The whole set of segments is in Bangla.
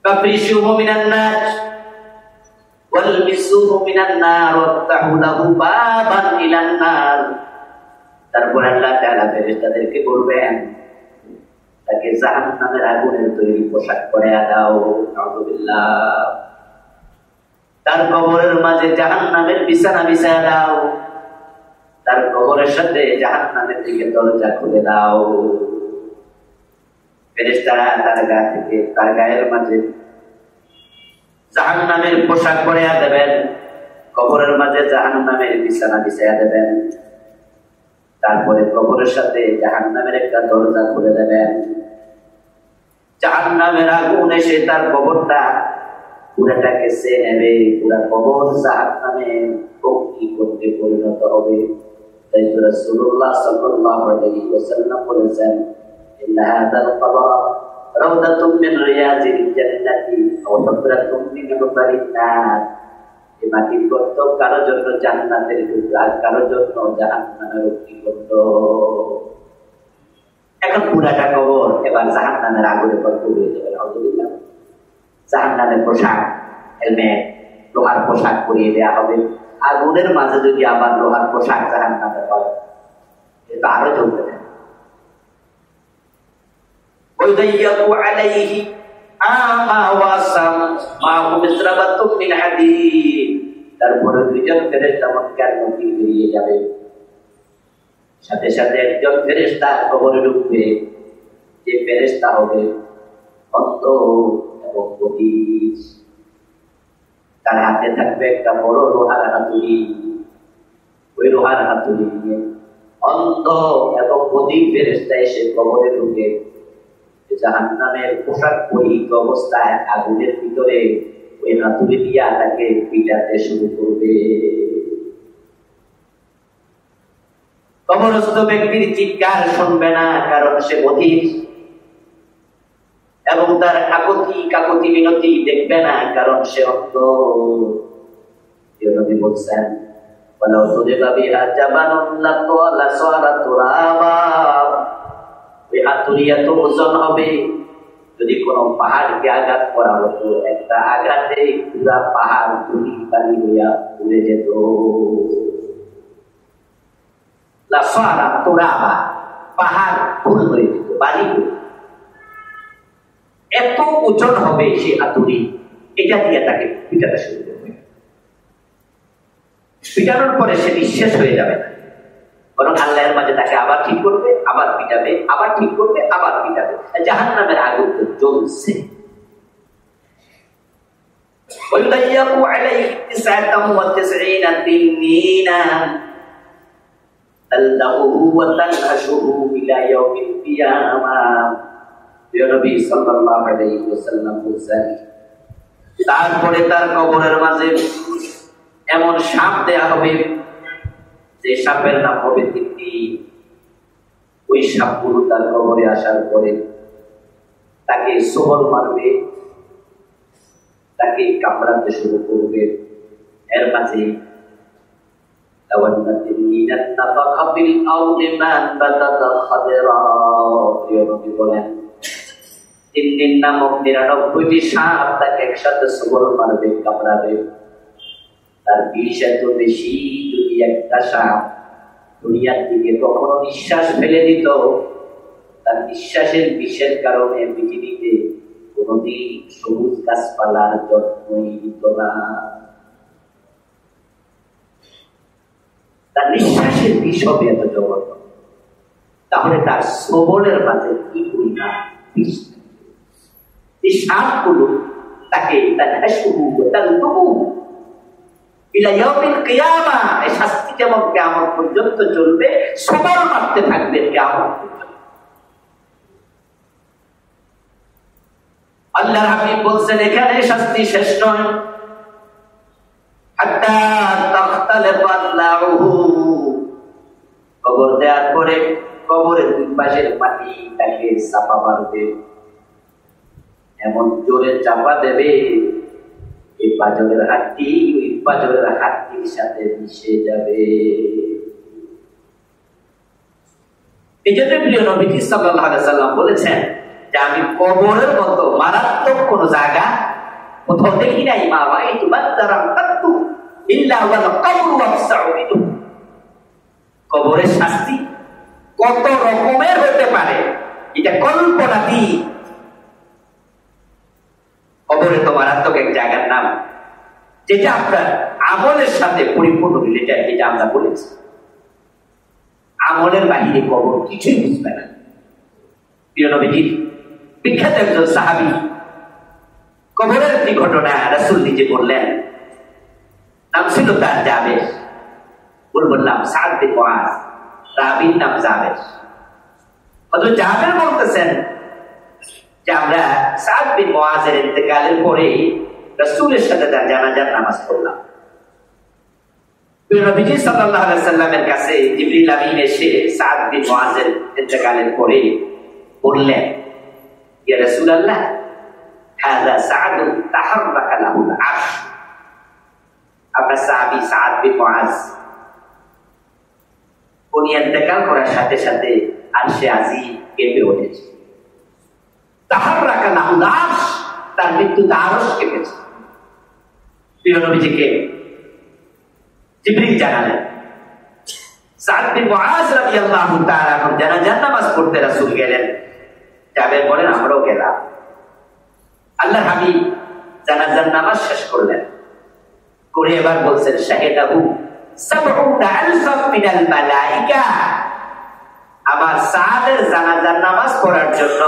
فافرشوه من النار والبسوه من النار وافتحوا له بابا إلى النار। তারপর আল্লাহ তাআলা ফেরেশতাদেরকে বলবেন তাকে জাহান্নামের আগুনের তৈরি পোশাক পরিয়ে দাও। নাউযুবিল্লাহ। তার কবরের মাঝে জাহান্নামের বিছানা বিছায়া দাও। তার কবরের সাথে জাহান্নামের দিকে দরজা খুলে দাও। ফেরেশতারা তার গা থেকে তার গায়ের মাঝে জাহান্নামের পোশাক পরিয়ে দেবেন, কবরের মাঝে জাহান্নামের বিছানা বিছায়া দেবেন। তারপরে কবরের সাথে জাহান্নামের একটা দরজা খুলে দেবেন। জাহান্নামের আগুন এসে তার কবরটা পুরাটাকে সে নেবে, পুরা কবর জাহান্নামের অগ্নি করতে পরিণত হবে। তাই তো রাসূলুল্লাহ সাল্লাল্লাহু আলাইহি ওয়াসাল্লাম বলেছেন, ইন্না হাযাল কবর রাউদাতুম মিন রিয়াজিল জান্নাতি ওয়া হুফরাতুম মিন হুফারিন নার। এই মাটির গর্ত কারো জন্য জান্নাতের টুকরা, আর কারো জন্য জাহান্নামের অগ্নিকুণ্ড। এখন পুরাটা কবর এবার জাহান্নামের আগুনে ভরপুর হয়ে যাবে। আলহামদুলিল্লাহ। জাহান্নামের পোশাক, হেলমেট, লোহার পোশাক পরিয়ে দেওয়া হবে। আগুনের মাঝে যদি আবার লোহার পোশাক জাহান্নামের হয়, এটা আরো চলতে থাকে। ويضيق عليه أعمى وأصم معه مزربة من حديد। তারপরে দুইজন ফেরেশতা মক্কার মধ্যে বেরিয়ে যাবে। সাথে সাথে একজন ফেরেশতা কবরে ঢুকবে। যে ফেরেশতা হবে অন্ধ এবং বধির। তার হাতে থাকবে একটা বড় লোহার হাতুড়ি। ওই লোহার হাতুড়ি নিয়ে অন্ধ এবং বধির ফেরেশতা এসে কবরে ঢুকে জাহান্নামের পোশাক পরিহিত অবস্থায় আগুনের ভিতরে ওই হাতুড়ি দিয়া তাকে পিটাতে শুরু করবে। কবরস্থ ব্যক্তির চিৎকার শুনবে না, কারণ সে বধির, এবং তার কাকতি মিনতি দেখবে না, কারণ সে অন্ধ। নবী বলছেন, ওয়ালাউ তুরিবা বিহা জাবানুন লাতালা সারা তুরাবা। ওই হাতুড়ি এত ওজন হবে, যদি কোন পাহাড়কে আঘাত করা হতো, একটা আঘাতে পুরা পাহাড় ধুলি বালি হইয়া উড়ে যেত। লাসারা তুরাবা, পাহাড় ফুল হয়ে যেত, বালি হয়ে যেত। এত ওজন হবে সে হাতুড়ি, এটা দিয়ে তাকে পিটাতে শুরু করবে। পিটানোর পরে সে নিঃশেষ হয়ে যাবে না, বরং আল্লাহর মাঝে তাকে আবার ঠিক করবে, আবার পিটাবে, আবার ঠিক করবে, আবার পিটাবে। জাহান্নামের আগুন তো জ্বলছে। ويضيق عليه 99 تنينا تلدغه وتنهشه إلى يوم القيامة। নবী সাল্লাল্লাহু আলাইহি ওয়াসাল্লাম বলেছেন, তারপরে তার কবরের মাঝে এমন সাপ দেয়া হবে যে সাপের নাম হবে তিতি। ওই সাপগুলো তার কবরে আসার পরে তাকে সবল মারবে, তাকে কামড়াতে শুরু করবে। এর মাঝে বলেন 3 দিন নামক 99টি সাপ তাকে একসাথে সবল মারবে, কামড়াবে। তার বিষ এত বেশি, যদি একটা সাপ দুনিয়ার দিকে কখনো নিঃশ্বাস ফেলে দিত, তার নিঃশ্বাসের বিষের কারণে পৃথিবীতে কোনদিন সবুজ গাছপালার যত্নই নিত না। তার নিঃশ্বাসের বিষ হবে এত জঘন্য, তাহলে তার সবলের মাঝে কি পরিমাণ বিষ। এই সাপগুলো তাকে শাস্তি যেমন কিয়ামত পর্যন্ত চলবে, সবল মারতে থাকবে কিয়ামত পর্যন্ত। আল্লাহর হাবিব বলছেন, এখানে শাস্তি শেষ নয়। হাত্তা তাখতালিফা লাউহু, কবর দেওয়ার পরে কবরের দুই পাশের মাটি তাকে চাপা মারবে, এমন জোরে চাপা দেবে এই পাঁজরের হাড্ডি ওই পাঁজরের হাড্ডির সাথে মিশে যাবে। এই জন্য প্রিয় নবী সাল্লাল্লাহু আলাইহি ওয়াসাল্লাম বলেছেন যে আমি কবরের মতো মারাত্মক কোন জায়গা কোথাও দেখি নাই মা রাআইতু মানজারান কাত্তু ইল্লা ওয়াল কবরু ওয়াসআউ মিনহু। কবরের শাস্তি কত রকমের হতে পারে এটা কল্পনাতীত। কবরে তো মারাত্মক এক জায়গার নাম, যেটা আপনার আমলের সাথে পরিপূর্ণ রিলেটেড, এটা আমরা বলেছি। আমলের বাহিরে কবর কিছুই বুঝবে না। প্রিয় নবীজির বিখ্যাত একজন সাহাবী কবরের একটি ঘটনা রাসূল নিজে বললেন, নাম ছিল তার জাবের, বললাম সাদ বিন মুআজ, রাবীর নাম জাবের। হযরত জাবের বলতেছেন যে আমরা সাদ বিন মুআজের ইন্তেকালের পরে রাসূলের সাথে তার জানাজার নামাজ পড়লাম। নবীজি সাল্লাল্লাহু আলাইহি সাল্লামের কাছে জিবরিল আমিন এসে সাদ বিন মুআজের ইন্তেকালের পরে বললেন, ইয়া রাসূলুল্লাহ, হাযা সাদ তাহাররাকা লাহুল আরশ। আপনার সাহাবী সাদ বিন মুআজ উনি ইন্তেকাল করার সাথে সাথে আরশে আজিম কেঁপে উঠেছে। তাহাররাকা লাহুল আরশ, তার মৃত্যুতে আরশ কেঁপেছে। প্রিয় নবীজিকে জিবরিল জানালেন। সাদ বিন মুআজ রাদিয়াল্লাহু তাআলা আনহু জানাজার নামাজ পড়তে রাসূল গেলেন। জাবের বলেন আমরাও গেলাম। আল্লাহর হাবিব জানাজার নামাজ শেষ করলেন, করে এবার বলছেন শাহিদাহু সাবউনা আলফাম মিনাল মালায়েকা। আমার সাদের জানাজার নামাজ পড়ার জন্য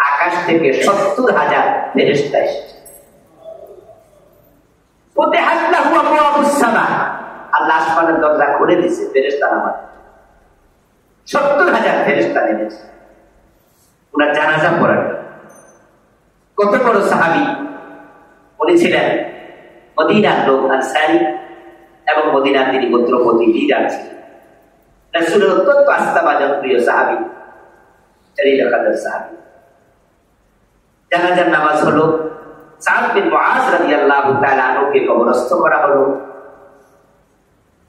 আকাশ থেকে ৭০,০০০ ফেরেশতা এসেছে। ফুতিহাত লাহু আবওয়াবুস সামা, আল্লাহ আসমানের দরজা খুলে দিয়েছে ফেরেশতা নামাজ। ৭০,০০০ ফেরেশতা নেমেছে ওনার জানাজা পড়ার জন্য। কত বড় সাহাবী উনি ছিলেন, মদিনার লোক, আনসারী, এবং মদিনার তিনি গোত্রপতি লিডার ছিলেন। রাসূলের অত্যন্ত আস্থাভাজন প্রিয় সাহাবী, জলিলুল কদর সাহাবী। জানাজার নামাজ হলো, সাদ বিন মুআজ রাদিয়াল্লাহু তাআলা আনহুকে কবরস্থ করা হলো।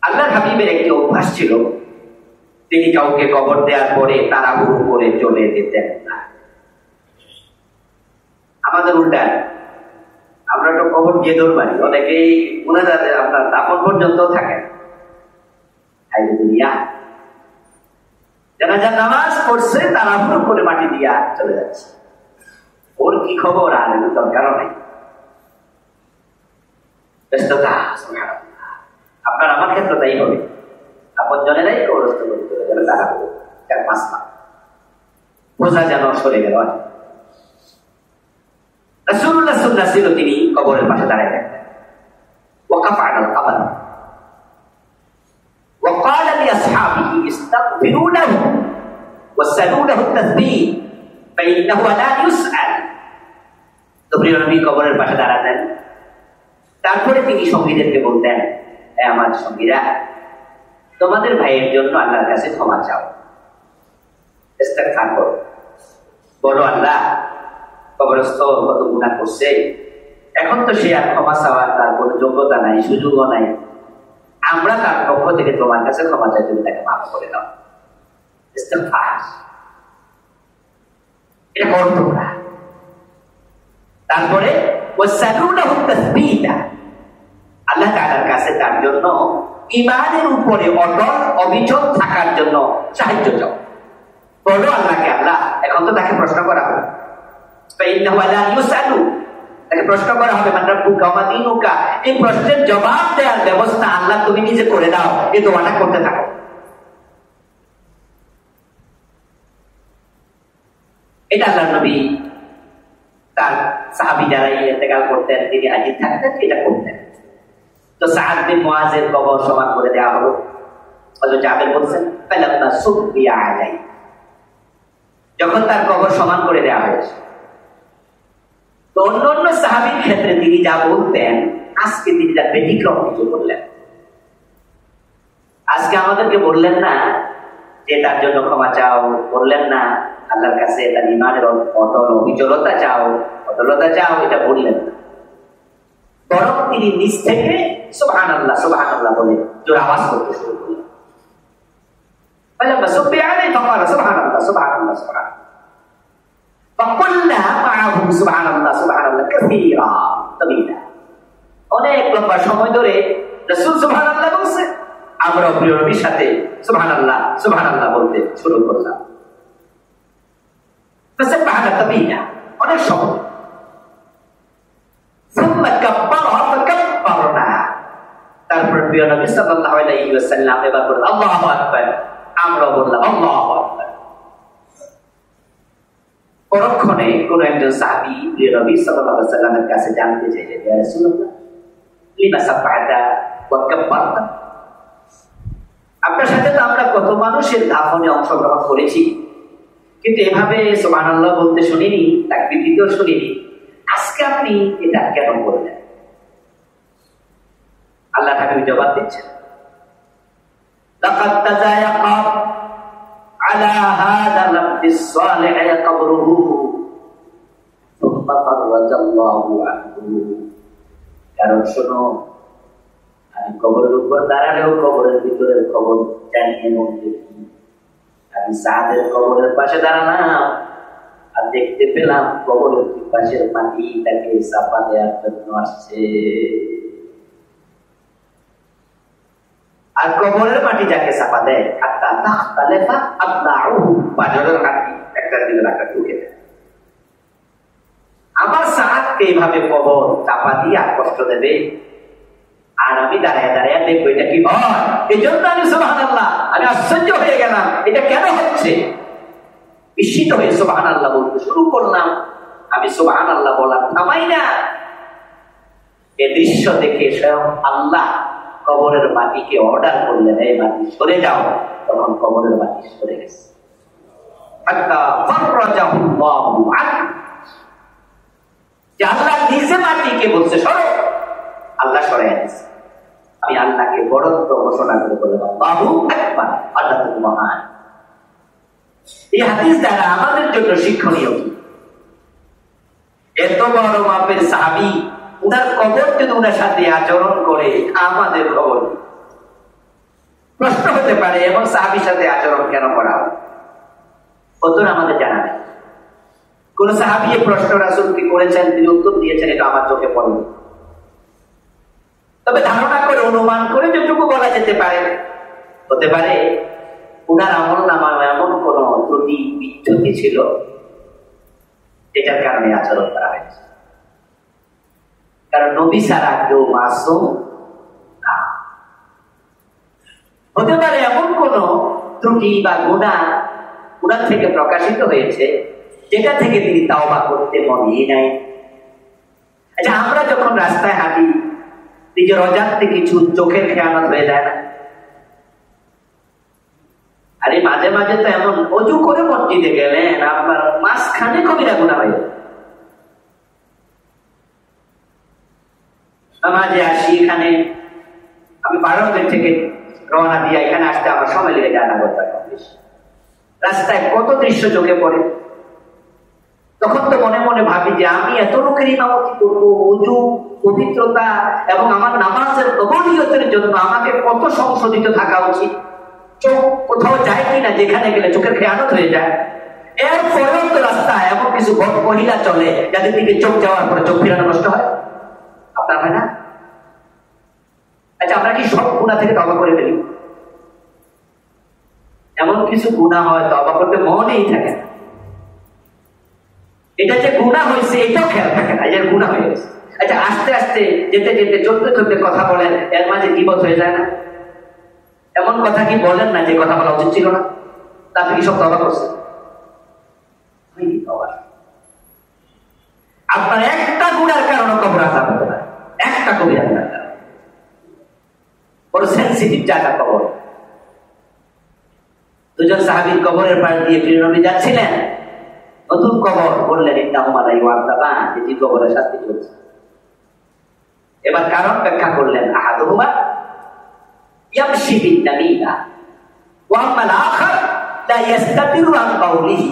আল্লাহর হাবিবের একটি অভ্যাস ছিল, তিনি কাউকে কবর দেওয়ার পরে তাড়াহুড়ো করে চলে যেতেন না। আমাদের উল্টা, আমরা তো কবর গিয়ে দৌড়, অনেকেই উনাদের আপনার দাফন পর্যন্ত থাকেন। জানাজার নামাজ পড়ছে, তাড়াহুড়ো করে মাটি দিয়া চলে যাচ্ছে। ওর কি খবর আর দরকারও নাই, ব্যস্ততা। আপনার আমার ক্ষেত্রে তাই হবে, আপন জনেরাই কবরস্থ করে চলে যাবে তাড়াহুড়ো, 4-5 মাস বোঝা যেন সরে গেল। রাসূলুল্লাহ সাল্লাল্লাহু আলাইহি ওয়াসাল্লাম তিনি কবরের পাশে দাঁড়ায় থাকতেন। ওয়াকাফা আলাল কবর ওয়া ক্বালা লিআসহাবিহি ইস্তাগফিরু লাহু ওয়াসআলু লাহু আত-তাসবীহ ফাইন্নাহু লা ইউসআল। তো প্রিয় নবী কবরের পাশে দাঁড়াতেন, তারপরে তিনি সঙ্গীদেরকে বলতেন, হে আমার সঙ্গীরা, তোমাদের ভাইয়ের জন্য আল্লাহর কাছে ক্ষমা চাও, ইস্তিগফার করো, বলো আল্লাহ কবরস্থ কত গুনাহ করছে, এখন তো সে আর ক্ষমা চাওয়ার তার কোনো যোগ্যতা নাই, সুযোগও নাই। আমরা তার পক্ষ থেকে তোমার কাছে ক্ষমা চাই, তুমি তাকে মাফ করে দাও। ইস্তিগফার, এটা করো তোমরা। তারপরে ওয়াসআলু লাহু তাসবীহ, আল্লাহ তাআলার কাছে তার জন্য ঈমানের উপরে অটল অবিচল থাকার জন্য সাহায্য চাও। বলো আল্লাহকে, আল্লাহ এখন তো তাকে প্রশ্ন করা হবে, তাকে প্রশ্ন করা হবে, এই প্রশ্নের জবাব দেওয়ার ব্যবস্থা আল্লাহ তুমি নিজে করে দাও, এই দোয়াটা করতে থাকো। এটা আল্লাহ নবী তার সাহাবী যারা ইন্তেকাল করতেন, তিনি হাজির থাকতেন, এটা করতেন। তো সাদ বিন মুআজের কবর সমান করে দেওয়া হলো। হযরত জাবের বলছেন, ফালাম্মা সুবিয়া আলাই, যখন তার কবর সমান করে দেওয়া হয়েছে, তো অন্য সাহাবীর ক্ষেত্রে তিনি যা বলতেন, আজকে তিনি তার ব্যতিক্রম কিছু বললেন। আজকে আমাদেরকে বললেন না যে তার জন্য ক্ষমা চাও, বললেন না আল্লাহর কাছে তার ঈমানের অটল অবিচলতা চাও, এটা বললেন না। বরং তিনি নিজ থেকে সুবহানাল্লাহ সুবহানাল্লাহ বলে জোর আওয়াজ করতে শুরু করলেন। ফালাম্মা সুবিয়া আলাইহি ফাকালা সুবহানাল্লাহ সুবহানাল্লাহ সুবহানাল্লাহ, فقلنا معه سبحان الله سبحان الله كثيرا طويلا। লম্বা সময় ধরে রাসূল সুবহানাল্লাহ বলছে, আমরা প্রিয় নবীর সাথে সুবহানাল্লাহ সুবহানাল্লাহ বলতে শুরু করলাম। ফাসাব্বাহনা তাবিনা, অনেক সময়। সুম্মা কাব্বারা ফাকাব্বারনা, তারপর প্রিয় নবী সাল্লাল্লাহু আলাইহি ওয়াসাল্লাম এবার বললেন আল্লাহু আকবার, আমরা বললাম আল্লাহু আকবার। পরক্ষণে কোন একজন সাহাবী প্রিয় নবী সাল্লাল্লাহু আলাইহি ওয়াসাল্লামের কাছে জানতে চাইলেন, ইয়া রাসূলুল্লাহ লিমা সাব্বাহতা ওয়া কাব্বারতা, আপনার সাথে তো আমরা কত মানুষের দাফনে অংশগ্রহণ করেছি, কিন্তু এভাবে সুবহানাল্লাহ বলতে শুনিনি, তাকবীর দিতেও শুনিনি, আজকে আপনি এটা কেন করলেন? আল্লাহ হাবিব জবাব দিচ্ছেন, লাকাদ তাযায়াকা আলা হাযাল আবদিস সালিহ কবরুহু সুম্মা ফাররাজাল্লাহু আনহু। কারণ শোনো, আমি কবরের উপর দাঁড়ালেও কবরের ভিতরের খবর জানি এবং দেখি। আমি সাদের কবরের পাশে দাঁড়ালাম আর দেখতে পেলাম কবরের পাশের মাটি তাকে চাপা দেওয়ার জন্য আসছে, আর কবরের মাটি যাকে চাপা দেয় পাঁজরের মাটি একটা দিকে রাখা ঢুকে দেয়। আমার সাহায্যকে এইভাবে কবর চাপা দিয়ে আর কষ্ট দেবে, আর আমি দাঁড়ায় দাঁড়ায় দেখবো এটা কি হয়। এই জন্য আমি সুবহানাল্লাহ, আমি আশ্চর্য হয়ে গেলাম, এটা কেন হচ্ছে। বিস্মিত হয়ে সুবহানাল্লাহ বলতে শুরু করলাম। আমি সুবহানাল্লাহ বলা থামাই না। এই দৃশ্য দেখে স্বয়ং আল্লাহ কবরের মাটিকে অর্ডার করলেন, এই মাটি সরে যাও। তখন কবরের মাটি সরে গেছে। আল্লাহ নিজে মাটিকে বলছে সরো, আল্লাহ সরাই দিচ্ছে। আমি আল্লাহকে বড়ত্ব ঘোষণা করে বললাম বাবু আকবার, আল্লাহ তুমি মহান। এই হাদিস দ্বারা আমাদের জন্য শিক্ষণীয় কি? এত বড় মাপের সাহাবী, উনার কবর যদি উনার সাথে আচরণ করে, আমাদের খবর প্রশ্ন হতে পারে এবং সাহাবীর সাথে আচরণ কেন করা হবে, উত্তর আমাদের জানা নেই। কোন সাহাবী এই প্রশ্ন রাসূলকে করেছেন, তিনি উত্তর দিয়েছেন, এটা আমার চোখে পড়েনি। তবে ধারণা করে অনুমান করে যেটুকু বলা যেতে পারে, হতে পারে উনার আমল নামায় এমন কোন ত্রুটি বিচ্যুতি ছিল যেটার কারণে আচরণ করা হয়েছে। কারণ নবী ছাড়া কেউ মাসুম না। হতে পারে এমন কোন ত্রুটি বা গুনাহ উনার থেকে প্রকাশিত হয়েছে যেটা থেকে তিনি তাওবা করতে মনেই নাই। আচ্ছা, আমরা যখন রাস্তায় হাঁটি নিজের অজান্তে কিছু চোখের খেয়ানত হয়ে যায় না? আরে মাঝে মাঝে তো এমন অজু করে মসজিদে গেলেন, আপনার মাঝখানে কবিরা গুনাহ হয়ে যায়। নামাজে আসি, এখানে আমি 12 থেকে রওনা দিয়ে এখানে আসতে আমার সময় লেগে যায় না। রাস্তায় কত দৃশ্য চোখে পড়ে, তখন তো মনে মনে ভাবি যে আমি এত লোকের ইমামতি করবো, ওযু পবিত্রতা এবং আমার নামাজের কবুলিয়তের জন্য আমাকে কত সংশোধিত থাকা উচিত। চোখ কোথাও যায় কিনা, যেখানে গেলে চোখের খেয়ানত হয়ে যায়। এরপরেও তো রাস্তায় এমন কিছু মহিলা চলে যাদের দিকে চোখ যাওয়ার পরে চোখ ফেরানো নষ্ট হয়, আপনার হয় না? আচ্ছা, আমরা কি সব গুনাহ থেকে তওবা করে ফেলি? এমন কিছু গুনাহ হয় তওবা করতে মনেই থাকে না। এটা যে গুনাহ হয়েছে এটাও খেয়াল থাকে না, এর গুনাহ হয়ে গেছে। আচ্ছা, আস্তে আস্তে যেতে যেতে চলতে চলতে কথা বলেন, এর মাঝে গীবত হয়ে যায় না? এমন কথা কি বলেন না যে কথা বলা উচিত ছিল না? তারপরে কি সব তওবা করছেন? আপনার একটা গুনার কারণে কবর আযাব হতে পারে, একটা কবিরা গুনার কারণে। বড় সেনসিটিভ জায়গা কবর। দুজন সাহাবীর কবরের পাশ দিয়ে প্রিয় নবী যাচ্ছিলেন, নতুন কবর বললেন ইন্নাহুমা লা ইউআযাবান, যেটি কবরের শাস্তি চলছে। এবার কারণ ব্যাখ্যা করলেন, আহাদুহুমা ইয়ামশি বিন-নামিমা ওয়া আম্মাল আখার লা ইস্তাতিরু আন কাওলিহি।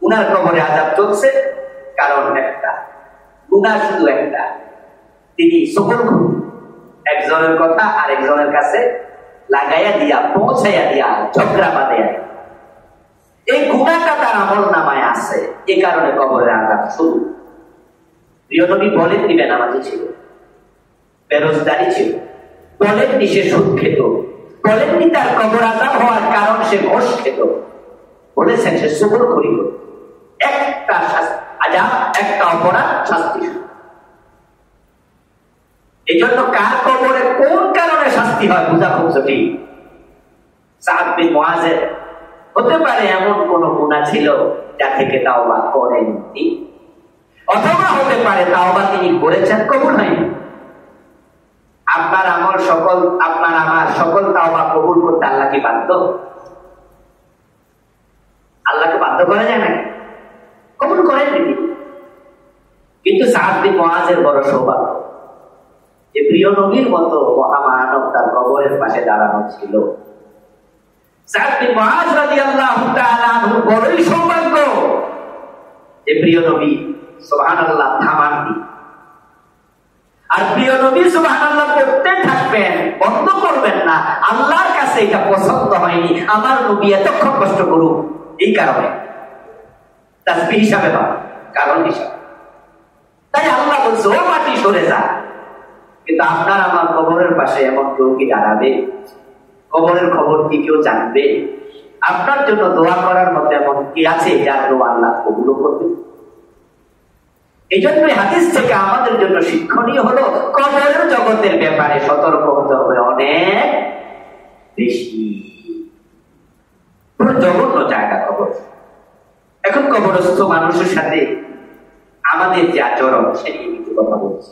উনার কবরে আযাব চলছে কারণ একটা, গুনাহ শুধু একটা, তিনি সকলকে একজনের কথা আরেকজনের কাছে লাগাইয়া দিয়া, পৌঁছাইয়া দিয়া, ঝগড়া বাঁধাইয়া। এই গুনাহটা তার আমল নামায় আছে, এই কারণে কবরের আযাব শুরু। প্রিয় নবী বলেন দিবেন নামাজি ছিল, বেরোজগারি ছিল, বলেননি সে সুদ খেত, বলেননি তার কবর আযাব হওয়ার কারণ সে ঘোষ খেত, বলেছেন সে সুবর করিল। একটা আযাব, একটা অপরাধ, শাস্তি। এই জন্য কার কবরে কোন কারণে শাস্তি হয় বোঝা খুব জটিল। সাদ বিন মুআযের হতে পারে এমন কোন গুনাহ ছিল যা থেকে তাওবা করেননি, অথবা হতে পারে তাওবা তিনি করেছেন, কবুল হয়নি। আপনার আমল সকল, আপনার আমার সকল তাওবা কবুল করতে আল্লাহ কি বাধ্য? আল্লাহকে বাধ্য করা যায় না, কবুল করেননি। কিন্তু সাদ বিন মুআযের বড় সৌভাগ্য যে প্রিয় নবীর মতো মহামানব তার কবরের পাশে দাঁড়ানো ছিল। সাদ বিন মুআয রাদিয়াল্লাহু তাআলা আনহু বড়ই সৌভাগ্য যে প্রিয় নবী সুবহানাল্লাহ থামাননি। আর প্রিয় নবী সুবহানাল্লাহ পড়তে থাকবেন, বন্ধ করবেন না। আল্লাহর কাছে এটা পছন্দ হয়নি আমার নবী এতক্ষণ কষ্ট করুক, এই কারণে তাসবিহ হিসাবে না, কারণ হিসাবে। তাই আল্লাহ বলছে ও মাটি সরে যা। কিন্তু আপনার আমার কবরের পাশে এমন কেউ কি দাঁড়াবে? কবরের খবর কি কেউ জানবে? আপনার জন্য দোয়া করার মতো এমন কি আছে যার দোয়া আল্লাহ কবুল করবে? এই জন্যই হাদিস থেকে আমাদের জন্য শিক্ষণীয় হলো কবরের জগতের ব্যাপারে সতর্ক হতে হবে অনেক বেশি। জঘন্য জায়গা কবর। এখন কবরস্থ মানুষের সাথে আমাদের যে আচরণ সে নিয়ে কিছু কথা বলছি।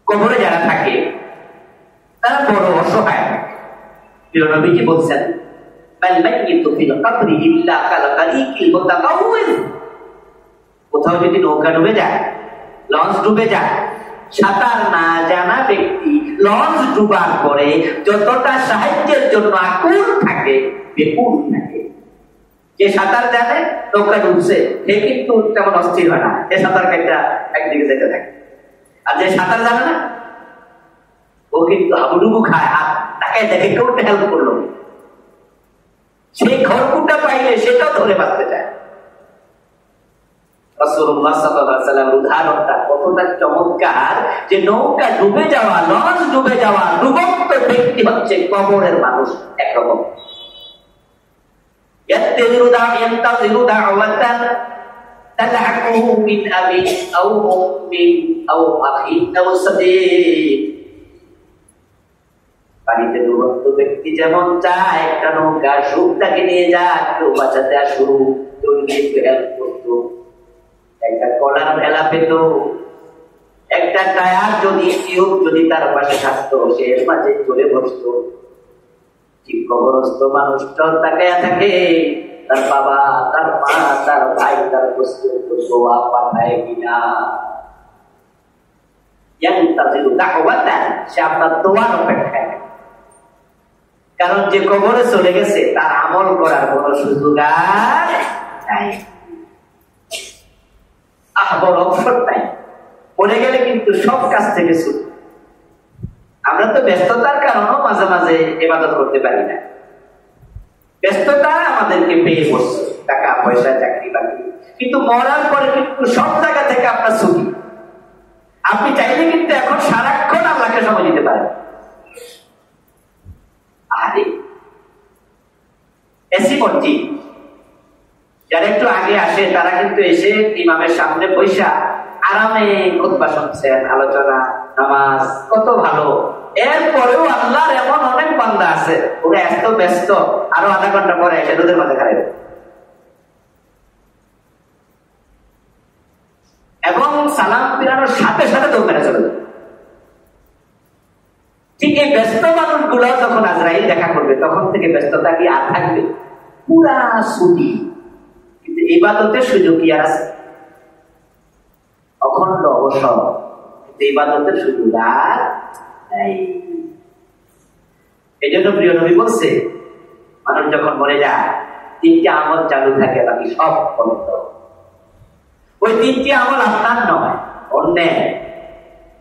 কবরে যারা থাকে তারা বড় অসহায় থাকে। প্রিয় নবীজি বলছেন কোথাও যদি নৌকা ডুবে যায়, লঞ্চ ডুবে যায়, সাঁতার না জানা ব্যক্তি লঞ্চ ডুবার পরে যতটা সাহায্যের জন্য আকুল থাকে, বেকুল থাকে। যে সাঁতার জানে নৌকা ডুবছে সে কিন্তু তেমন অস্থির হয় না, সে সাঁতার কাটা একদিকে যেতে থাকে। আর যে সাঁতার জানে না ও কিন্তু হাবুডুবু খায়, আর তাকে দেখে কেউ হেল্প করলো, সেই ঘরকুটা পাইলে সেটাও ধরে বাঁচতে চায়। রাসূলুল্লাহ সাল্লাল্লাহু আলাইহি ওয়াসাল্লাম উদাহরণটা কতটা চমৎকার যে নৌকা ডুবে যাওয়া, লঞ্চ ডুবে যাওয়া ডুবন্ত ব্যক্তি হচ্ছে কবরের মানুষ একরকম। ইয়ান্তাযিরু দাওয়াতান তালহাকুহু মিন আবি আও উম্মি আও আখি আও সাদীক। পানিতে ডুবন্ত ব্যক্তি যেমন চায় একটা নৌকা সুখটাকে নিয়ে যাক, কেউ বাঁচাতে আসুক, কেউ নিজেকে হেল্প করতো, একটা কলার ভেলা পেত, একটা টায়ার যদি টিউব যদি তার পাশে থাকতো সে এর মাঝে চলে বসতো। ঠিক কবরস্থ মানুষটা তাকায়া থাকে তার বাবা, তার মা, তার ভাই, তার দোয়া পাঠায় কিনা। ইয়ান্তাযিরু দাওয়াতান, সে আপনার দোয়ার অপেক্ষায়। কারণ যে কবরে চলে গেছে তার আমল করার কোন সুযোগ আর নাই, বড় অবসর নাই। পড়ে গেলে কিন্তু সব কাজ থেকে শুরু। আমরা তো ব্যস্ততার কারণেও মাঝে মাঝে ইবাদত করতে পারি না। ব্যস্ততা আমাদেরকে পেয়ে বসছে, টাকা পয়সা, চাকরি বাকরি, কিন্তু মরার পরে কিন্তু সব জায়গা থেকে আপনার ছুটি। আপনি চাইলে কিন্তু এখন সারাক্ষণ আল্লাহকে সময় দিতে পারেন। আরে এসি মসজিদ যারা একটু আগে আসে তারা কিন্তু এসে ইমামের সামনে বৈশা আরামে খুতবা শুনছেন, আলোচনা, নামাজ, কত ভালো। এরপরেও আল্লাহর এমন অনেক বান্দা আছে ওরা এত ব্যস্ত, আরো আধা ঘন্টা পরে এসে রোদের মাঝে খায় এবং সালাম ফিরানোর সাথে সাথে দৌড় মেরে চলে যাবে। ঠিক এই ব্যস্ত মানুষগুলো যখন আজরাইল দেখা করবে তখন থেকে ব্যস্ততা কি আর থাকবে? পুরা ছুটি। কিন্তু ইবাদতের সুযোগ কি আর আছে? অখণ্ড অবসর, কিন্তু ইবাদতের সুযোগ আর নাই। এই জন্য প্রিয় নবী বলছে মানুষ যখন মরে যায় তিনটি আমল চালু থাকে, বাকি সব বন্ধ। ওই তিনটি আমল আপনার নয়, অন্যের।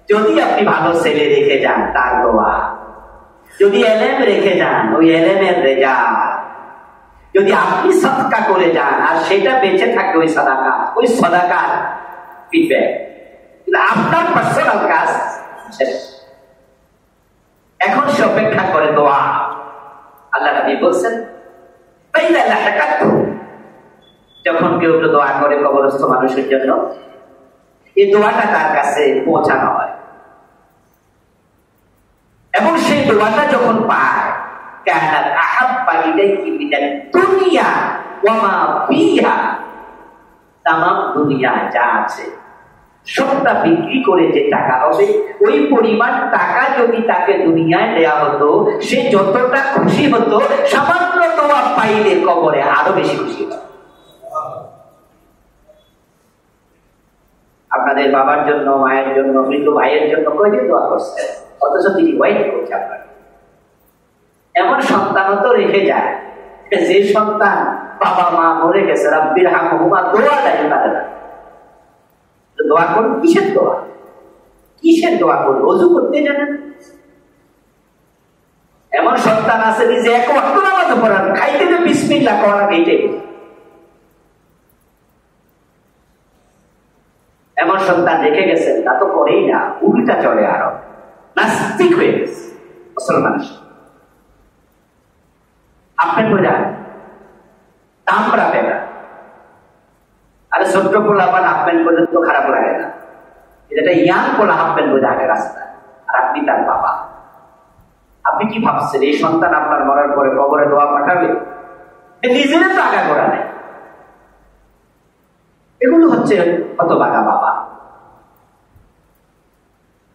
যদি আপনি ভালো ছেলে রেখে যান তার দোয়া, যদি এলেম রেখে যান ওই এলেমের রেজাল্ট, যদি আপনি সদকা করে যান আর সেটা বেঁচে থাকে ওই সাদাকা, ওই সদাকার ফিডব্যাক। কিন্তু আপনার পার্সোনাল কাজ শেষ। নবী বলছেন যখন কেউ কেউ দোয়া করে কবরস্থ মানুষের জন্য, এই দোয়াটা তার কাছে পৌঁছানো হয় এবং সেই দোয়াটা যখন পায় কানাত আহাব্বা ইলাইহি মিনাদ দুনিয়া ওয়া মা ফিহা, তামাম দুনিয়া যা আছে সবটা বিক্রি করে যে টাকা হবে, ওই পরিমাণ টাকা যদি তাকে দুনিয়ায় দেয়া হতো, সে যতটা খুশি হতো সামান্য দোয়া পাইলে কবরে আরো বেশি খুশি হতো। আপনাদের বাবার জন্য, মায়ের জন্য, মৃত ভাইয়ের জন্য কয়দিন দোয়া করছে, অথচ তিনি ওয়াইট করছে আপনার। এমন সন্তানও তো রেখে যায় যে সন্তান বাবা মা মরে গেছে, রাব্বির হামহুমা দোয়া দেয় তাদের। দোয়া করুন, কিসের দোয়া? কিসের দোয়া করুন? ওযু করতে জানেন? এমন সন্তান আছে যে এক ওয়াক্ত নামাজ পড়ার, খাইতে যে বিসমিল্লাহ করা এইটাই। এমন সন্তান রেখে গেছেন, তা তো করেই না, উল্টা চলে, আরো নাস্তিক হয়ে গেছে মুসলমান। আপনি বোঝান আমরা বেড়া, আরে ছোট্ট পোলা আবার হাফ প্যান্ট পর্যন্ত খারাপ লাগে না, এটা ইয়াং পোলা হাফ প্যান্ট বোঝা আগে রাস্তায়, আর আপনি তার বাবা। আপনি কি ভাবছেন এই সন্তান আপনার মরার পরে কবরে দোয়া পাঠাবে? নিজের তো আগা করা নেই। এগুলো হচ্ছে হতভাগা বাবা।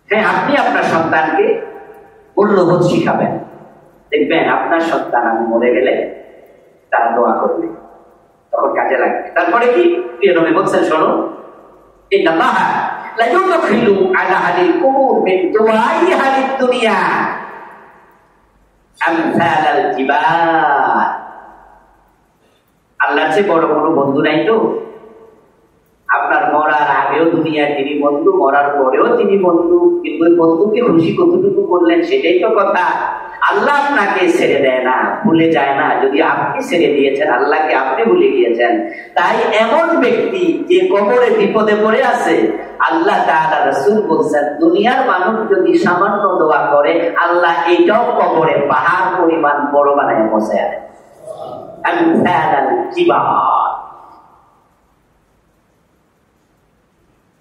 হ্যাঁ, আপনি আপনার সন্তানকে মূল্যবোধ শিখাবেন, দেখবেন আপনার সন্তান আমি মরে গেলে তারা দোয়া করবে, তখন কাজে লাগবে। তারপরে কি প্রিয় নবী বলছেন, শোনো, ইন্নাল্লাহা লা ইউদখিলু আলা আহলিল কুবুর মিন দুআই আহলিদ দুনিয়া আমসালাল জিবাল। আল্লাহর চেয়ে বড় কোনো বন্ধু নাই তো। আপনার মরার আগেও দুনিয়ায় তিনি বন্ধু, মরার পরেও তিনি বন্ধু, কিন্তু ওই বন্ধুকে খুশি কতটুকু করলেন সেটাই তো কথা। আল্লাহ আপনাকে ছেড়ে দেয় না, ভুলে যায় না। যদি আপনি ছেড়ে দিয়েছেন, আল্লাহকে আপনি ভুলে গিয়েছেন। তাই এমন ব্যক্তি যে কবরে বিপদে পড়ে আছে, আল্লাহ তাআলা রাসূল বলছেন, দুনিয়ার মানুষ যদি সামান্য দোয়া করে, আল্লাহ এটাও কবরে পাহাড় পরিমাণ বড় বানায় বসায় আনে। আমসালাল জিবাল।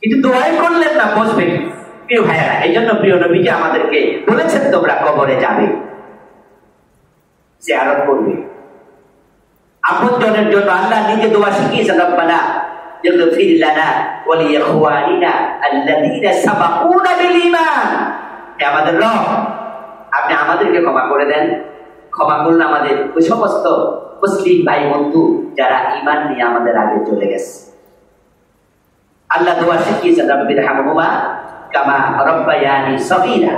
কিন্তু দোয়াই করলেন না, বসবে প্রিয় ভাইয়েরা। এই জন্য প্রিয় নবীজি আমাদেরকে বলেছেন, তোমরা কবরে যাবে, জিয়ারত করবে। আপনজনের জন্য আল্লাহ নিজে দোয়া শিখিয়েছেন, রব্বানা ইগফির লানা ওয়া লিইখওয়ানিনা আল্লাযীনা সাবাকুনা বিল ঈমান। হে আমাদের রব, আপনি আমাদেরকে ক্ষমা করে দেন। ক্ষমা করলে আমাদের ওই সমস্ত মুসলিম ভাই বন্ধু যারা ঈমান নিয়ে আমাদের আগে চলে গেছে। আল্লাহ দোয়া শিখিয়েছেন, রাব্বির হামহুমা কামা রাব্বায়ানি সগীরা।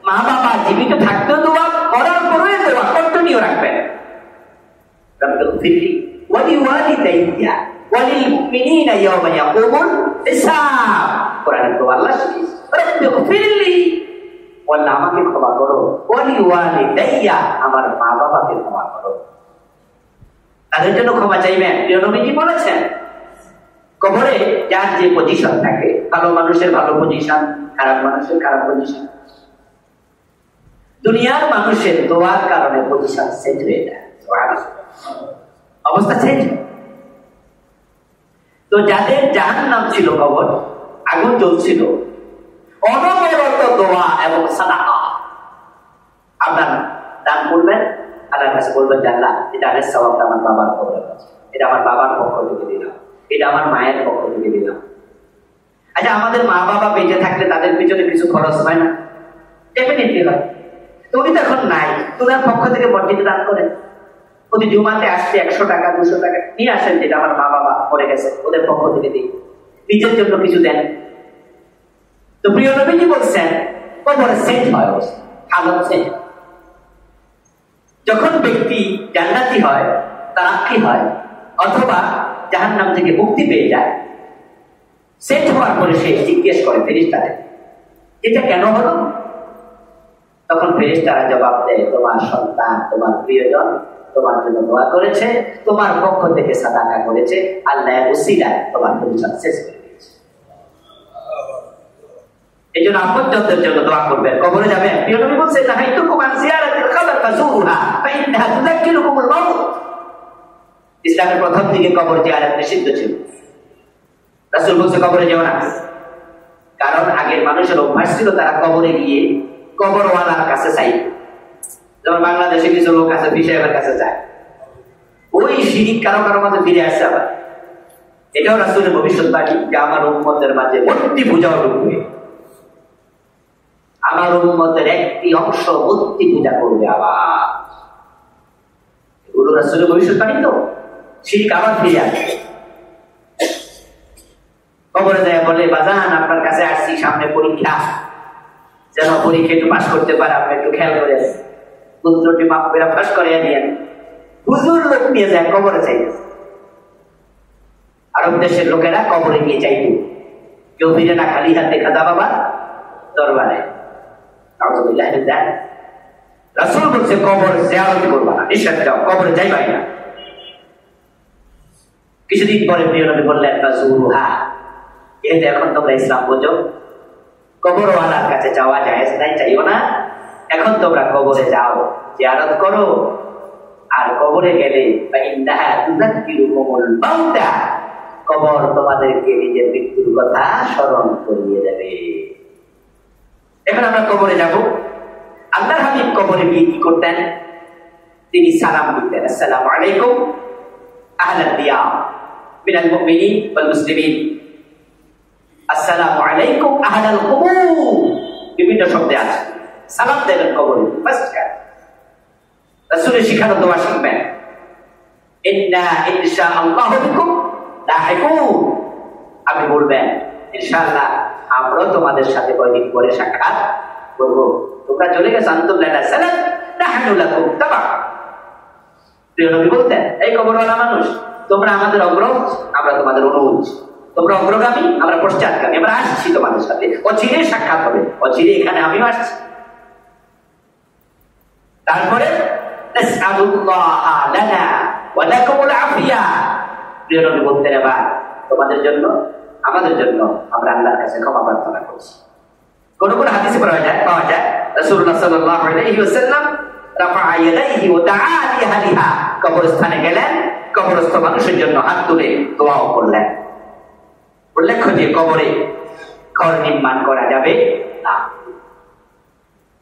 মা বাবা জীবিত থাকতেও দোয়া, মরার পরেও দোয়া কন্টিনিউ রাখবেন। রাব্বিগফিরলি ওয়া লিওয়ালিদাইয়া ওয়া লিল মুমিনিনা ইয়াওমা ইয়াকুমুল হিসাব। কোরআনের দোয়া আল্লাহ শিখিয়েছেন, রাব্বিগফিরলি, আল্লাহ আমাকে ক্ষমা করো, ওয়া লিওয়ালিদাইয়া, আমার মা বাবাকে ক্ষমা করো। তাদের জন্য ক্ষমা চাইবেন। প্রিয় নবীজি বলেছেন, কবরে যার যে পজিশন থাকে, ভালো মানুষের ভালো পজিশন, খারাপ মানুষের খারাপ পজিশন। দুনিয়ার মানুষের দোয়ার কারণে পজিশন চেঞ্জ হয়ে যায়, অবস্থা চেঞ্জ। তো যাদের জাহান্নাম ছিল, কবর আগুন জ্বলছিল, অনবরত দোয়া এবং সাদাকা। আপনার দান করবেন, আল্লাহর কাছে বলবেন, আল্লাহ এটা আগে সওয়াবটা আমার বাবার কবরের কাছে, এটা আমার বাবার পক্ষ থেকে দিলাম, এটা আমার মায়ের পক্ষ থেকে দিলাম। আচ্ছা, আমাদের মা বাবা বেঁচে থাকলে তাদের পিছনে কিছু খরচ হয় না? ডেফিনেটলি হয়। তো উনি তো এখন নাই, তোমার পক্ষ থেকে মসজিদে দান করেন। প্রতি জুমাতে আসছে 100 টাকা 200 টাকা নিয়ে আসেন, যেটা আমার মা বাবা মরে গেছে ওদের পক্ষ থেকে দিই। নিজের জন্য কিছু দেন। তো প্রিয় নবীজি বলছেন, কবরে সেট হয়, হালত সেট। যখন ব্যক্তি জান্নাতি হয়, তারাক্কি হয়, অথবা জাহান্নাম থেকে মুক্তি পেয়ে যায়, সেট হওয়ার পরে সে জিজ্ঞেস করে ফেরেশতাদের, এটা কেন হলো? তখন ফেরেশতারা জবাব দেয়, তোমার সন্তান, তোমার প্রিয়জন তোমার জন্য দোয়া করেছে, তোমার পক্ষ থেকে সাদাকা করেছে, আল্লাহ উসিলায় তোমার পরিচয় শেষ করে দিয়েছে। এই জন্য আপনজনদের জন্য দোয়া করবেন, কবরে যাবেন। প্রিয় নবী বলছেন, নাহাইতুকুম আন জিয়ারাতিল কবর ফাজুরুহা ফাইন্নাহা তুযাক্কিরুকুমুল মাউত। ইসলামের প্রথম দিকে কবর জিয়ারত নিষিদ্ধ ছিল। রাসূল বলছে কবরে যেও না, কারণ আগের মানুষের অভ্যাস ছিল তারা কবরে গিয়ে কবরওয়ালার কাছে চাই। যেমন বাংলাদেশে কিছু লোক আছে পিসাবের কাছে যায়, ওই শিরিক কারো কারো মাঝে ফিরে আসছে। আবার এটাও রাসূলের ভবিষ্যৎবাণী যে আমার উম্মতের মাঝে মূর্তি পূজাও ঢুকবে, আমার উম্মতের একটি অংশ মূর্তি পূজা করবে। আবার এগুলো রাসূলের ভবিষ্যৎবাণী তো, শিরিক আবার ফিরে আসবে। কবরে যায় বলে, বাজান আপনার কাছে আসছি, সামনে পরীক্ষা, যেন পরীক্ষা একটু পাস করতে পারে, আপনি একটু খেয়াল করে পুত্রটি মাপ করে পাস করে নিয়েন। হুজুর লোক নিয়ে যায় কবরে চাইতেছে। আরব দেশের লোকেরা কবরে গিয়ে চাইত, কেউ ফিরে না খালি হাতে খাজা বাবা দরবারে। রাসূল বলছে কবর জিয়ারত করবা না, নিষেধ দাও, কবরে যাইবাই না। কিছুদিন পরে প্রিয় নবী বললেন, ফাজুরুহা, যেহেতু এখন তোমরা ইসলাম বোঝো, কবরওয়ালার কাছে যাওয়া জায়েজ নাই, চাইও না। এখন তোমরা কবরে যাও, জিয়ারত করো। আর কবরে গেলে ফাইন্নাহা তুযাক্কিরুকুমুল মাউতা, কবর তোমাদেরকে নিজের মৃত্যুর কথা স্মরণ করিয়ে দেবে। এখন আমরা কবরে যাব। আল্লাহর হাবিব কবরে গিয়ে কি করতেন? তিনি সালাম দিতেন, আসসালামু আলাইকুম আহলাদ দিয়ার মিনাল মুমিনিন ওয়াল মুসলিমিন, আসসালামু আলাইকুম আহলাল কুবুর। বিভিন্ন শব্দে আছে, সালাম দেন কবরে। ফার্স্ট কাজ রাসূলের শিখানো দোয়া শিখবেন, ইন্না ইনশাআল্লাহু বিকুম লাহিকুন। আপনি বলবেন, ইনশাআল্লাহ আমরা তোমাদের সাথে কয়েকদিন পরে সাক্ষাৎ করব। তোমরা চলে গেছো, আনতুম লানা সালাম নাহনু লাকুম তাবা। প্রিয় নবী বলতেন, এই কবরওয়ালা মানুষ, তোমরা আমাদের অগ্রজ, আমরা তোমাদের অনুজ। তোমরা অগ্রগামী, আমরা পশ্চাৎগামী। আমরা আসছি তোমাদের সাথে, অচিরে সাক্ষাৎ হবে, অচিরে এখানে আমিও আসছি। তারপরে নাসআলুল্লাহা লানা ওয়া লাকুমুল আফিয়া। প্রিয় নবী বলতেন, এবার তোমাদের জন্য আমাদের জন্য আমরা আল্লাহর কাছে ক্ষমা প্রার্থনা করছি। কোন কোন হাদিসে পাওয়া যায় রাসূলুল্লাহ সাল্লাল্লাহু আলাইহি ওয়াসাল্লাম রাফা ইয়াদাইহি ওয়া দাআ লিআহলিহা, কবরস্থানে গেলেন, কবরস্থ মানুষের জন্য হাত তুলে দোয়াও করলেন। উল্লেখ্য যে কবরে ঘর নির্মাণ করা যাবে না।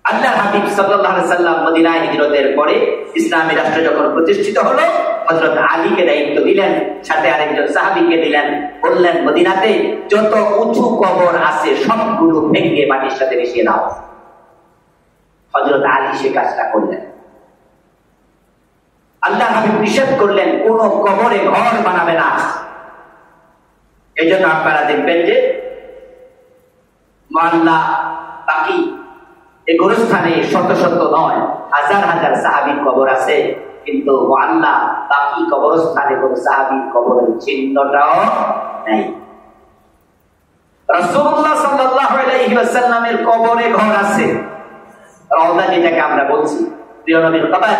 আল্লাহর হাবিব সাল্লাল্লাহু আলাইহি সাল্লাম মদিনায় হিজরতের পরে ইসলামী রাষ্ট্র যখন প্রতিষ্ঠিত হলো, হযরত আলীকে দায়িত্ব দিলেন, সাথে আরেকজন সাহাবীকে দিলেন। বললেন, মদিনাতে যত উঁচু কবর আছে সবগুলো ভেঙে মাটির সাথে মিশিয়ে দাও। হযরত আলী সে কাজটা করলেন। আল্লাহর হাবিব নিষেধ করলেন, কোন কবরে ঘর বানাবে না। এই জন্য আপনারা দেখবেন যে মহল্লা বাকি এই গোরস্থানে শত শত নয়, হাজার হাজার সাহাবীর কবর আছে, কিন্তু মহল্লা বাকি কবরস্থানে কোন সাহাবীর কবরের চিহ্নটাও নেই। রাসূলুল্লাহ সাল্লাল্লাহু আলাইহি ওয়াসাল্লামের কবরে ঘর আছে, রওজা যেটাকে আমরা বলছি, প্রিয় নবীর কবর।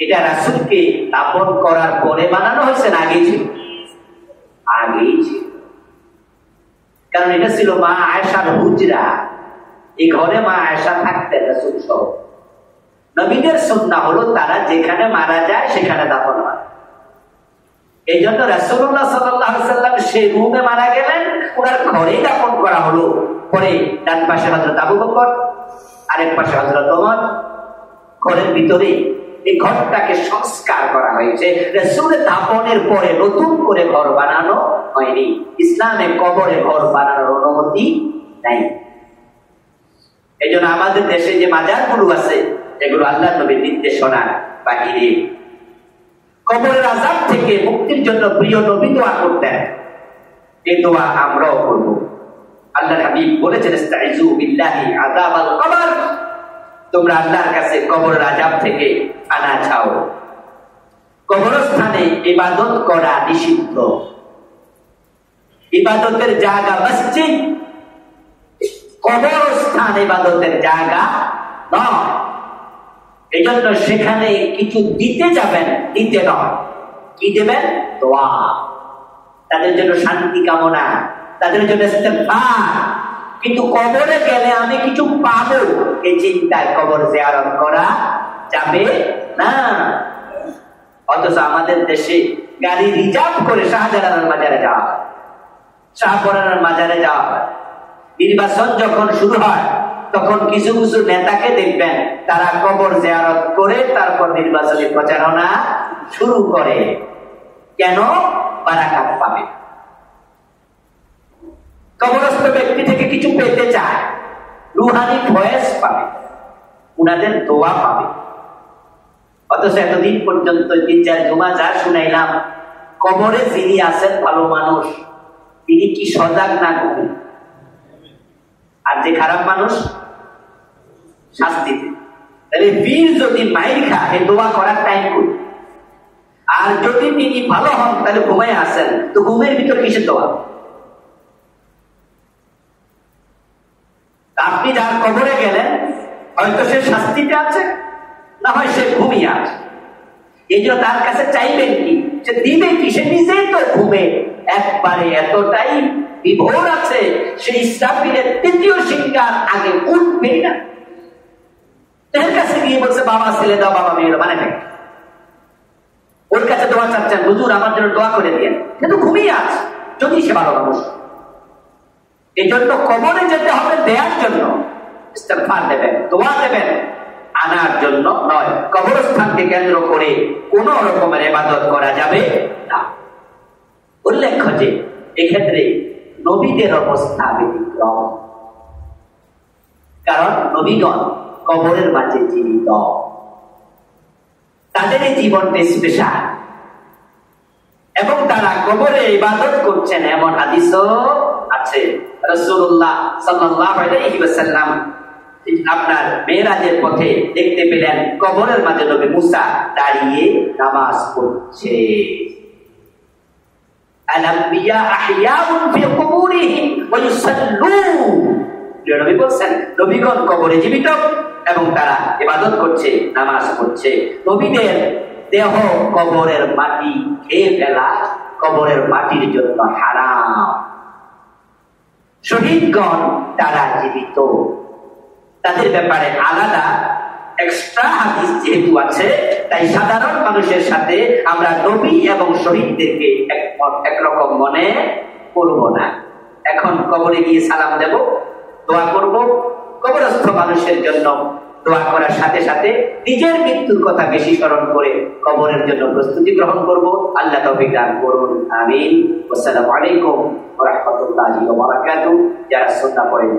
এটা রাসূলকে দাফন করার পরে বানানো হয়েছে না আগেই ছিল? আগেই ছিল, কারণ এটা ছিল মা আয়েশার হুজরা। এই ঘরে মা আয়েশা থাকতেন রাসূল সহ। নবীদের সুন্নাহ হলো তারা যেখানে মারা যায় সেখানে দাফন হয়। এই জন্য রাসূলুল্লাহ সাল্লাল্লাহু আলাইহি ওয়াসাল্লাম সেই রুমে মারা গেলেন, ওনার ঘরেই দাফন করা হলো। পরে ডান পাশে হযরত আবু বকর, আরেক পাশে হযরত ওমর, ঘরের ভিতরে এই ঘরটাকে সংস্কার করা হয়েছে। রাসূলের দাফনের পরে নতুন করে ঘর বানানো হয়নি। ইসলামে কবরে ঘর বানানোর অনুমতি নাই। এই জন্য আমাদের দেশে যে মাজারগুলো আছে, এগুলো আল্লাহর নবীর নির্দেশনার বাহিরে। কবরের আযাব থেকে মুক্তির জন্য প্রিয় নবী দোয়া করতেন, এই দোয়া আমরাও করব। আল্লাহর হাবিব বলেছেন, ইস্তাইযু বিল্লাহি আযাবাল কবর, তোমরা আল্লাহর কাছে কবরের আযাব থেকে আনা চাও। কবরস্থানে ইবাদত করা নিষিদ্ধ। ইবাদতের জায়গা মসজিদ, কবরস্থান ইবাদতের জায়গা নয়। এই জন্য সেখানে কিছু দিতে যাবেন, দিতে নয়। কি দেবেন? দোয়া, তাদের জন্য শান্তি কামনা, তাদের জন্য ইস্তেগফার। কিন্তু কবরে গেলে আমি কিছু পাবো এই চিন্তায় কবর জিয়ারত করা যাবে না। অথচ আমাদের দেশে গাড়ি রিজার্ভ করে শাহজালালের মাজারে যাওয়া হয়, শাহপরানের মাজারে যাওয়া হয়। নির্বাচন যখন শুরু হয় তখন কিছু কিছু নেতাকে দেখবেন তারা কবর জিয়ারত করে তারপর নির্বাচনী প্রচারণা শুরু করে। কেন? বারাকাত পাবে, কবরস্থ ব্যক্তি থেকে কিছু পেতে চায়, রুহানি ফয়েজ পাবে, উনাদের দোয়া পাবে। অথচ এতদিন পর্যন্ত 3-4 জুমা যা শুনাইলাম, কবরে যিনি আছেন ভালো মানুষ তিনি কি সজাগ না ঘুমেন? আর যে খারাপ মানুষ শাস্তিতে। তাহলে বীর যদি মাইর খায় দোয়া করার টাইম করি, আর যদি তিনি ভালো হন তাহলে ঘুমাই আসেন, তো ঘুমের ভিতর কিসের দোয়া? আপনি যার কবরে গেলেন হয়তো সে শাস্তিতে আছে, না হয় সে ঘুমিয়ে আছে। এই জন্য তার কাছে চাইবেন কি, সে দিবে কি? সে নিজেই তো ঘুমে একবারে এতটাই বিভোর আছে, সে ইসরাফিলের 3য় সিংহার আগে উঠবেই না। তার কাছে গিয়ে বলছে বাবা ছেলে দাও, বাবা মেয়ে মানে না, ওর কাছে দোয়া চাচ্ছেন, হুজুর আমার জন্য দোয়া করে দিয়ে, কিন্তু ঘুমিয়ে আছে যদি সে ভালো মানুষ। এই জন্য কবরে যেতে হবে দেওয়ার জন্য, ইস্তেগফার দেবেন, দোয়া দেবেন, আনার জন্য নয়। কবরস্থানকে কেন্দ্র করে কোন রকমের ইবাদত করা যাবে না। উল্লেখ্য যে এক্ষেত্রে নবীদের অবস্থা ব্যতিক্রম, কারণ নবীগণ কবরের মাঝে জীবিত, তাদের এই জীবনটা স্পেশাল এবং তারা কবরে ইবাদত করছেন এমন হাদিসও আছে। রাসূলুল্লাহ সাল্লাল্লাহু আলাইহি ওয়াসাল্লাম আপনার মেরাজের পথে দেখতে পেলেন কবরের মাঝে নবী মুসা দাঁড়িয়ে নামাজ পড়ছে। আল-আম্বিয়া আহইয়াউন ফি কুবুরিহিম ওয়া ইউসাল্লুন, নবী বলেন নবীগণ কবরে জীবিত এবং তারা ইবাদত করছে, নামাজ পড়ছে। নবীদের দেহ কবরের মাটি খেয়ে ফেলা কবরের মাটির জন্য হারাম। শহীদগণ তারা জীবিত, তাদের ব্যাপারে আলাদা এক্সট্রা হাদিস যেহেতু আছে, তাই সাধারণ মানুষের সাথে আমরা নবী এবং শহীদদেরকে একরকম মনে করব না। এখন কবরে গিয়ে সালাম দেব, দোয়া করব, কবরস্থ মানুষের জন্য দোয়া করার সাথে সাথে নিজের মৃত্যুর কথা বেশি স্মরণ করে কবরের জন্য প্রস্তুতি গ্রহণ করব। আল্লাহ তৌফিক দান করুন, আমিন। আসসালামু আলাইকুম ওয়া রাহমাতুল্লাহি ওয়া বারাকাতুহু। যারা সুন্নাহ পড়েন